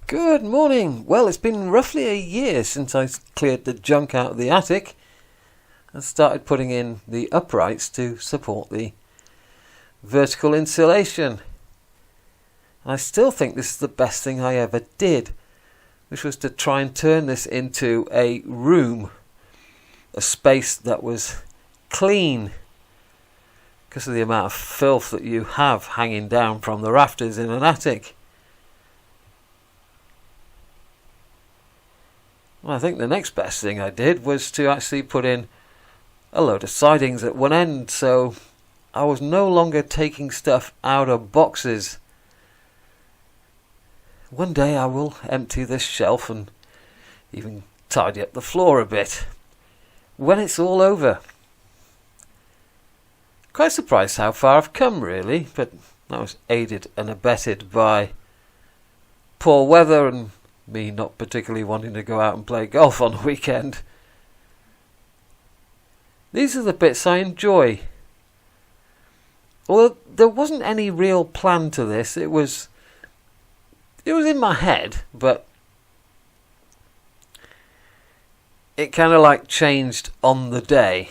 Good morning. Well, it's been roughly a year since I cleared the junk out of the attic and started putting in the uprights to support the vertical insulation. And I still think this is the best thing I ever did, which was to try and turn this into a room, a space that was clean because of the amount of filth that you have hanging down from the rafters in an attic. Well, I think the next best thing I did was to actually put in a load of sidings at one end, so I was no longer taking stuff out of boxes. One day I will empty this shelf and even tidy up the floor a bit when it's all over. Quite surprised how far I've come, really, but that was aided and abetted by poor weather and me not particularly wanting to go out and play golf on the weekend. These are the bits I enjoy. Although there wasn't any real plan to this, it was in my head, but it kind of like changed on the day.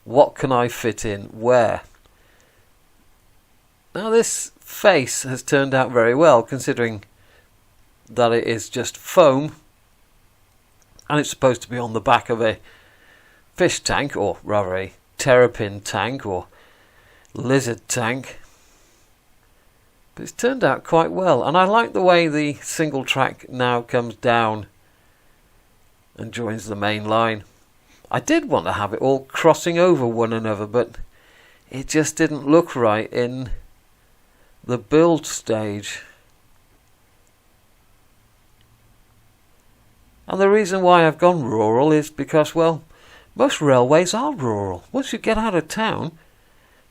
What can I fit in where? Now this face has turned out very well, considering that it is just foam and it's supposed to be on the back of a fish tank, or rather a terrapin tank or lizard tank. But it's turned out quite well, and I like the way the single track now comes down and joins the main line. I did want to have it all crossing over one another, but it just didn't look right in the build stage. And the reason why I've gone rural is because, well, most railways are rural. Once you get out of town,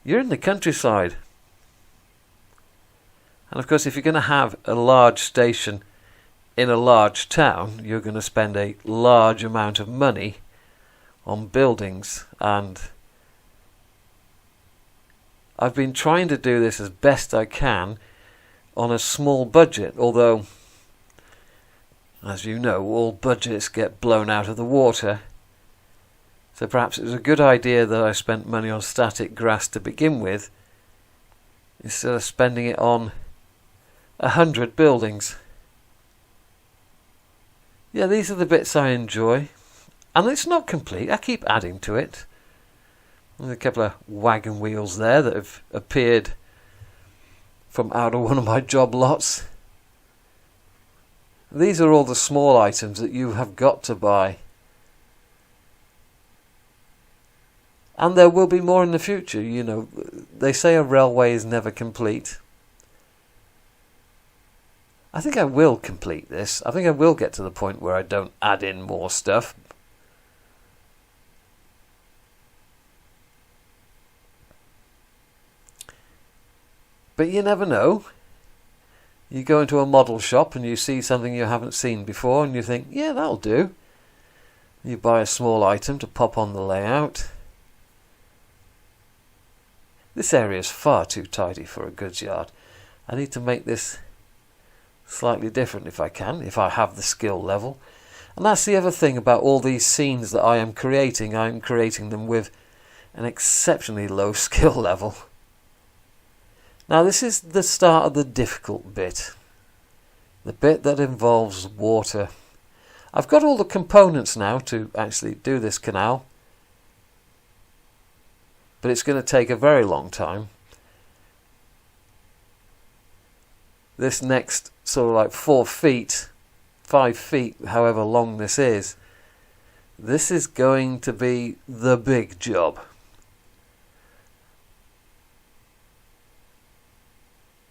you're in the countryside. And of course, if you're going to have a large station in a large town, you're going to spend a large amount of money on buildings. And I've been trying to do this as best I can on a small budget, although, as you know, all budgets get blown out of the water. So perhaps it was a good idea that I spent money on static grass to begin with, instead of spending it on 100 buildings. Yeah, these are the bits I enjoy. And it's not complete, I keep adding to it. There's a couple of wagon wheels there that have appeared from out of one of my job lots. These are all the small items that you have got to buy. And there will be more in the future. You know, they say a railway is never complete. I think I will complete this. I think I will get to the point where I don't add in more stuff. But you never know. You go into a model shop and you see something you haven't seen before and you think, yeah, that'll do. You buy a small item to pop on the layout. This area is far too tidy for a goods yard. I need to make this slightly different if I can, if I have the skill level. And that's the other thing about all these scenes that I am creating. I am creating them with an exceptionally low skill level. Now this is the start of the difficult bit. The bit that involves water. I've got all the components now to actually do this canal. But it's going to take a very long time. This next sort of like 4 feet, 5 feet, however long this is going to be the big job.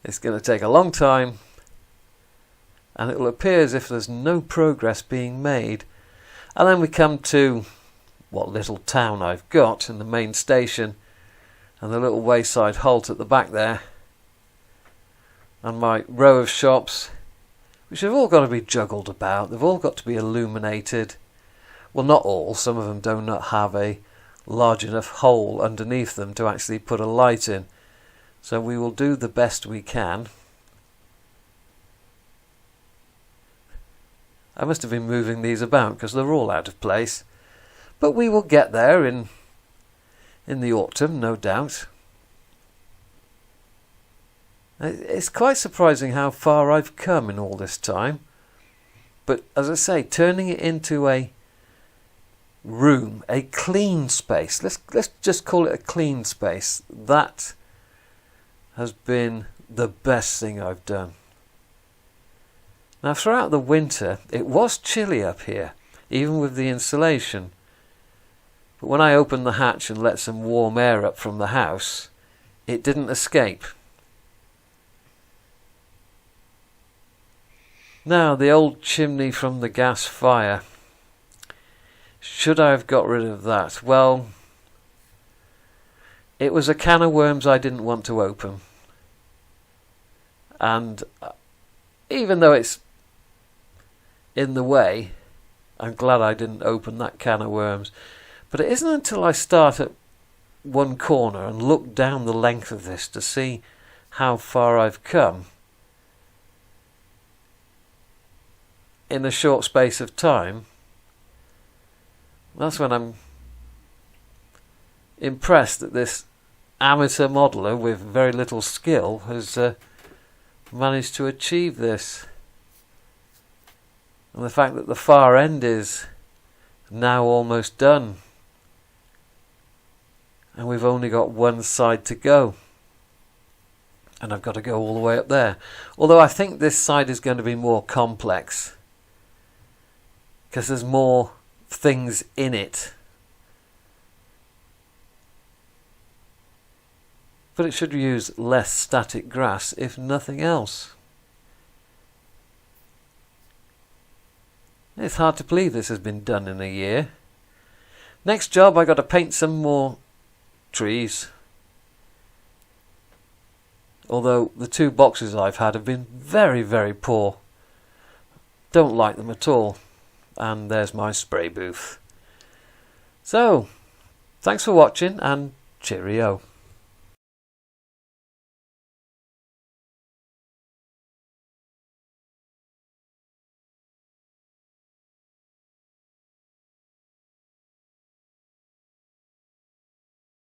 It's going to take a long time, and it will appear as if there's no progress being made. And then we come to what little town I've got in the main station, and the little wayside halt at the back there, and my row of shops, which have all got to be juggled about. They've all got to be illuminated. Well, not all. Some of them do not have a large enough hole underneath them to actually put a light in. So we will do the best we can. I must have been moving these about because they're all out of place. But we will get there in the autumn, no doubt. It's quite surprising how far I've come in all this time. But as I say, turning it into a room, a clean space, let's just call it a clean space, that has been the best thing I've done. Now throughout the winter it was chilly up here, even with the insulation. But when I opened the hatch and let some warm air up from the house, it didn't escape. Now, the old chimney from the gas fire. Should I have got rid of that? Well, it was a can of worms I didn't want to open. And even though it's in the way, I'm glad I didn't open that can of worms. But it isn't until I start at one corner and look down the length of this to see how far I've come in a short space of time, that's when I'm impressed that this amateur modeller with very little skill has managed to achieve this. And the fact that the far end is now almost done and we've only got one side to go, and I've got to go all the way up there. Although I think this side is going to be more complex because there's more things in it. But it should use less static grass, if nothing else. It's hard to believe this has been done in a year. Next job, I got to paint some more trees. Although the two boxes I've had have been very, very poor. Don't like them at all. And there's my spray booth. So, thanks for watching and cheerio.